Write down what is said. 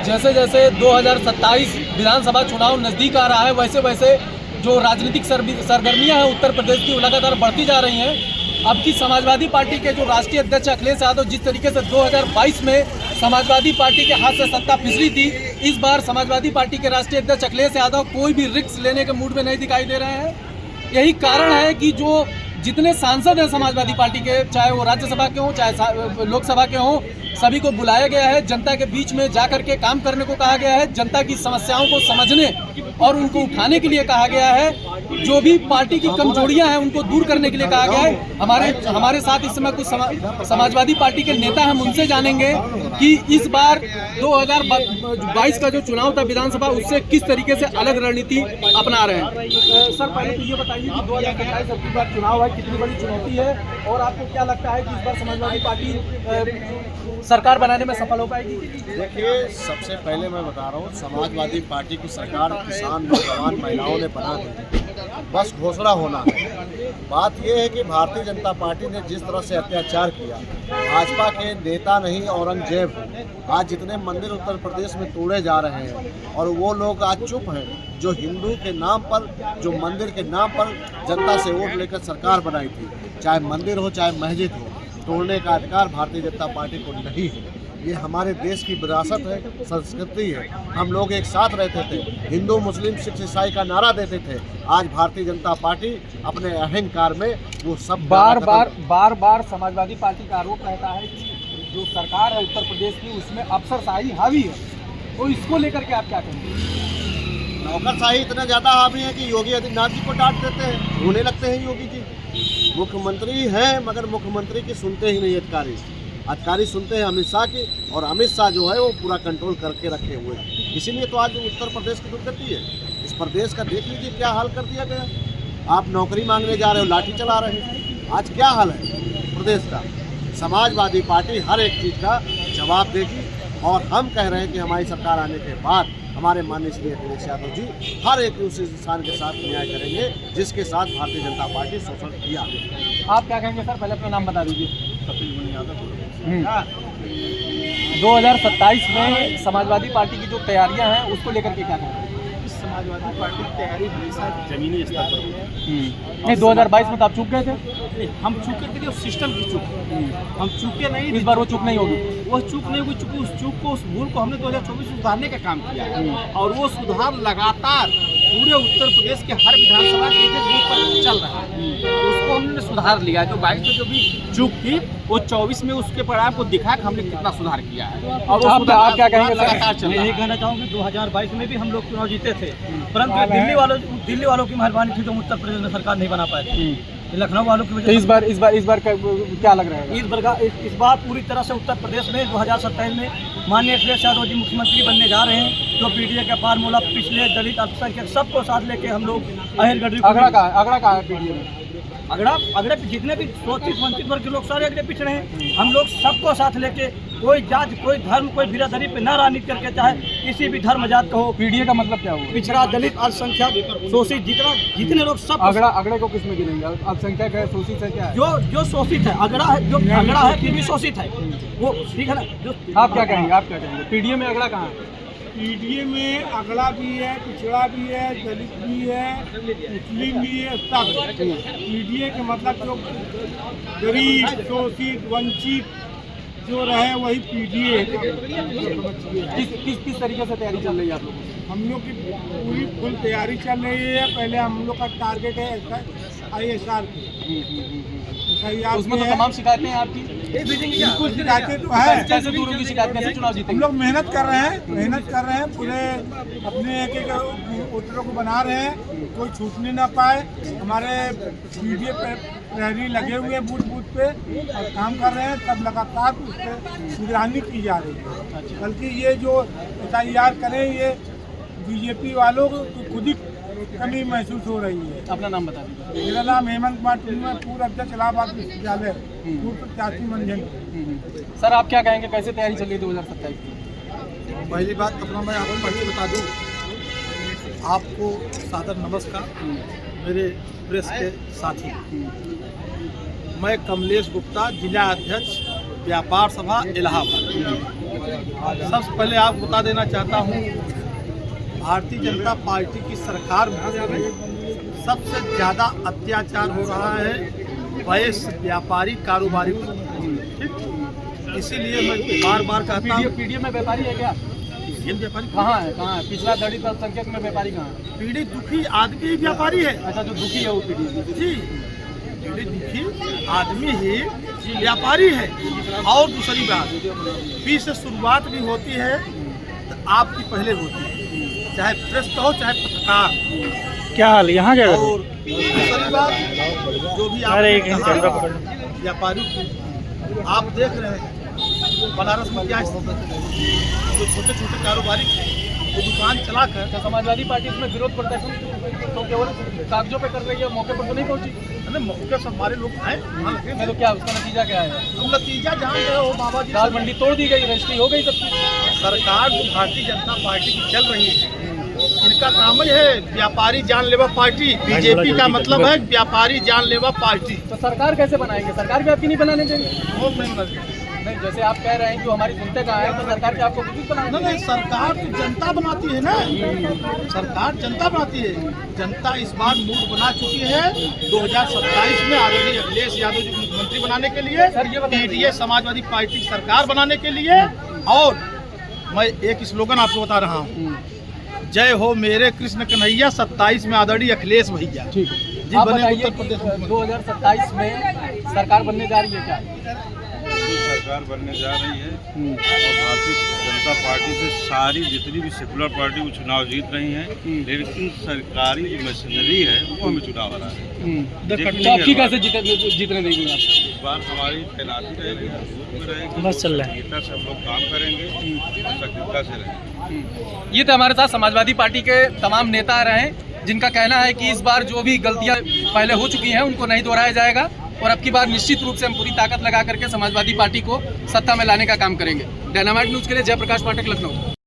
जैसे जैसे 2027 विधानसभा चुनाव नज़दीक आ रहा है, वैसे वैसे जो राजनीतिक सरगर्मियां हैं उत्तर प्रदेश की लगातार बढ़ती जा रही हैं। अब की समाजवादी पार्टी के जो राष्ट्रीय अध्यक्ष अखिलेश यादव जिस तरीके से 2022 में समाजवादी पार्टी के हाथ से सत्ता फिसली थी, इस बार समाजवादी पार्टी के राष्ट्रीय अध्यक्ष अखिलेश यादव कोई भी रिस्क लेने के मूड में नहीं दिखाई दे रहे हैं। यही कारण है कि जो जितने सांसद हैं समाजवादी पार्टी के, चाहे वो राज्यसभा के हों चाहे लोकसभा के हों, सभी को बुलाया गया है। जनता के बीच में जाकर के काम करने को कहा गया है, जनता की समस्याओं को समझने और उनको उठाने के लिए कहा गया है। जो भी पार्टी की कमजोरियां हैं उनको दूर करने के लिए कहा गया है। हमारे साथ इस समय कुछ समाजवादी पार्टी के नेता हम उनसे जानेंगे कि इस बार 2022 का जो चुनाव था विधानसभा, उससे किस तरीके से अलग रणनीति अपना रहे हैं। सर, पहले तो ये बताइए कि 2027 अब की बार चुनाव है, कितनी बड़ी चुनौती है और आपको क्या लगता है कि इस बार समाजवादी पार्टी सरकार बनाने में सफल हो पाएगी? देखिए, सबसे पहले मैं बता रहा हूँ, समाजवादी पार्टी की सरकार किसान, नौजवान, महिलाओं ने बना दी, बस घोषणा होना है। बात यह है कि भारतीय जनता पार्टी ने जिस तरह से अत्याचार किया, भाजपा के नेता नहीं औरंगजेब आज जितने मंदिर उत्तर प्रदेश में तोड़े जा रहे हैं और वो लोग आज चुप हैं जो हिंदू के नाम पर, जो मंदिर के नाम पर जनता से वोट लेकर सरकार बनाई थी। चाहे मंदिर हो चाहे मस्जिद हो, तोड़ने का अधिकार भारतीय जनता पार्टी को नहीं है। ये हमारे देश की विरासत है, संस्कृति है। हम लोग एक साथ रहते थे, हिंदू मुस्लिम सिख ईसाई का नारा देते थे। आज भारतीय जनता पार्टी अपने अहंकार में वो सब बार बार समाजवादी पार्टी का आरोप रहता है कि जो सरकार है उत्तर प्रदेश की उसमें अफसरशाही हावी है, तो इसको लेकर के आप क्या कहेंगे? नौकरशाही इतना ज़्यादा हावी है कि योगी आदित्यनाथ जी को डांट देते हैं, रोने लगते हैं योगी जी। मुख्यमंत्री हैं मगर मुख्यमंत्री की सुनते ही नहीं अधिकारी सुनते हैं अमित शाह की, और अमित शाह जो है वो पूरा कंट्रोल करके रखे हुए हैं। इसीलिए तो आज उत्तर प्रदेश की दुर्गति है। इस प्रदेश का देख लीजिए क्या हाल कर दिया गया। आप नौकरी मांगने जा रहे हो, लाठी चला रहे हैं। आज क्या हाल है प्रदेश का। समाजवादी पार्टी हर एक चीज़ का जवाब देगी और हम कह रहे हैं कि हमारी सरकार आने के बाद हमारे माननीय श्री अखिलेश यादव जी हर एक उस इंसान के साथ न्याय करेंगे जिसके साथ भारतीय जनता पार्टी शोषण किया। आप क्या कहेंगे सर? पहले अपना नाम बता दीजिए। 2027 में समाजवादी पार्टी की जो तैयारियां हैं उसको लेकर के क्या कहेंगे? समाजवादी पार्टी की तैयारी हमेशा जमीनी स्तर पर है। नहीं, 2022 में तो आप चूक गए थे। हम चूके थे, उस सिस्टम की चूक, हम चूके नहीं। इस बार वो चूक नहीं होगी। वो चूक नहीं हुई, चूंकि उस चूक को, उस भूल को हमने 2024 में सुधारने का काम किया है और वो सुधार लगातार पूरे उत्तर प्रदेश के हर विधानसभा के एक बूथ पर चल रहा है। उसको हमने सुधार लिया। जो 22 में जो भी चूक थी वो 24 में उसके परिणाम को दिखा कि हमने कितना सुधार किया है। और आप क्या कहेंगे? लगातार चल रहा है। यही कहना चाहूँगी 2022 में भी हम लोग चुनाव जीते थे, परंतु दिल्ली वालों की मेहरबानी थी जो उत्तर प्रदेश में सरकार नहीं बना पाए। लखनऊ वालों की वजह तो इस बार क्या लग रहा है? इस बार पूरी तरह से उत्तर प्रदेश में 2027 में माननीय अखिलेश यादव जी मुख्यमंत्री बनने जा रहे हैं। जो पीडीए का फार्मूला पिछले दलित अल्पसंख्यक सबको साथ लेके हम लोग अगड़ा कहा है पीडीए में? अगड़े जितने भी शोषित वंचित वर्ग के लोग सारे अगड़े पिछड़े हैं। हम लोग सबको साथ लेके, कोई जात, कोई धर्म, कोई बिरादरी पे न राजनीति करके, चाहे किसी भी धर्म जात का हो। पीडीए का मतलब क्या होगा? पिछड़ा, दलित, अल्पसंख्यक, शोषित, जितने लोग सब। अगड़े को किस में गिनेंगे? अल्पसंख्यक है, शोषित है, क्या है? जो शोषित है, अगड़ा है, जो अगड़ा है फिर भी शोषित है, वो ठीक है ना। जो आप क्या कहेंगे? पीडीए में अगड़ा कहाँ है? पीडीए में अगड़ा भी है, पिछड़ा भी है, दलित भी है, मुस्लिम भी है, सब। पीडीए के मतलब जो गरीब, शोषित, वंचित जो रहे वही पीडीए। किस तरीके से तैयारी चल रही है आप लोगों की? हम लोग की पूरी फुल तैयारी चल रही है। पहले हम लोग का टारगेट है ISR की। उसमें तो तमाम शिकायतें हैं आपकी। बिल्कुल शिकायतें तो है। कैसे दूर होगी शिकायत? कैसे चुनाव जीतेंगे? हम लोग मेहनत कर रहे हैं, पूरे अपने एक वोटरों को बना रहे हैं, कोई छूटने ना पाए। हमारे पीडीए पे प्रहरी लगे हुए बूथ पे और काम कर रहे हैं। सब लगातार उस पर निगरानी की जा रही है। बल्कि ये जो FIR करें, ये बीजेपी वालों को खुद ही कमी महसूस हो रही है। अपना नाम बता दीजिए। मेरा नाम हेमंत कुमार, पूर्व अध्यक्ष इलाहाबाद विश्वविद्यालय, पूर्व प्रत्याशी मंजन। सर, आप क्या कहेंगे? कैसे तैयारी चल रही है 2027 की? पहली बात अपना मैं आपको पहले बता दूं, आपको सादर नमस्कार। मेरे प्रेस के साथी, मैं कमलेश गुप्ता, जिला अध्यक्ष व्यापार सभा इलाहाबाद। सबसे पहले आपको बता देना चाहता हूँ, भारतीय जनता पार्टी की सरकार में सबसे ज़्यादा अत्याचार हो रहा है वयस्क व्यापारी कारोबारी पर। ठीक, इसीलिए मैं बार बार कहता हूँ, पीडीएम में व्यापारी है क्या? व्यापारी कहाँ है? पिछला दलित अल्पसंख्यक में व्यापारी कहाँ है? पीड़ित दुखी आदमी ही व्यापारी है। अच्छा, जो दुखी है वो पीडीएम। जी, पीड़ित दुखी आदमी ही व्यापारी है। और दूसरी बात, पी से शुरुआत भी होती है तो आपकी पहले होती है, चाहे प्रेस का हो चाहे पत्रकार। क्या हाल यहाँ क्या और दूसरी बात जो भी आप व्यापारी को आप देख रहे हैं, बनारस में क्या स्थिति है, जो छोटे छोटे कारोबारी वो दुकान चलाकर, अच्छा, समाजवादी पार्टी इसमें विरोध प्रदर्शन तो केवल कागजों पे कर रही है, मौके पर तो नहीं पहुंची। मौके से हमारे लोग आए, वहाँ लगे मैं तो क्या उसका नतीजा क्या है? तो नतीजा जहाँ गए हो बाबा जी, दाल मंडी तोड़ दी गई, रजिस्ट्री हो गई सबकी। सरकार जो भारतीय जनता पार्टी की चल रही है, इनका काम ही है व्यापारी जानलेवा पार्टी। बीजेपी का मतलब है व्यापारी जानलेवा पार्टी। तो सरकार कैसे बनाएंगे? सरकार भी आपकी नहीं बनाने देंगे। वो नहीं बना- नहीं, जैसे आप कह रहे हैं कि हमारी सुनते कहाँ है, तो सरकार की आपको कुछ बनाने नहीं, सरकार तो जनता बनाती है ना, सरकार जनता बनाती है। जनता इस बार मूड बना चुकी है 2027 में आदरणीय अखिलेश यादव जी को मुख्यमंत्री बनाने के लिए, सर, ये बताइए। पीडीए समाजवादी पार्टी की सरकार बनाने के लिए। और मैं एक स्लोगन आपको बता रहा हूँ, जय हो मेरे कृष्ण कन्हैया 27 में आदरणीय अखिलेश भैया ठीक है। जी आप बने बताइए उत्तर प्रदेश मुख्यमंत्री। 2027 में सरकार बनने जा रही है क्या? सरकार बनने जा रही है और भारतीय जनता पार्टी से सारी जितनी भी सेकुलर पार्टी वो चुनाव जीत रही हैं, लेकिन सरकारी जो मशीनरी है वो हमें चुनाव हरा है। तो आपकी कैसे जीतने देंगे आप? इस बार हमारी तैनाती रहेगी, बूथ में रहेगी, बस चल रहा है, से हम लोग काम करेंगे, सक्रियता से रहेंगे। ये तो हमारे साथ समाजवादी पार्टी के तमाम नेता रहे हैं, जिनका कहना है कि इस बार जो भी गलतियां पहले हो चुकी हैं उनको नहीं दोहराया जाएगा और अब की बार निश्चित रूप से हम पूरी ताकत लगा करके समाजवादी पार्टी को सत्ता में लाने का काम करेंगे। डायनामाइट न्यूज़ के लिए जयप्रकाश पाठक, लखनऊ।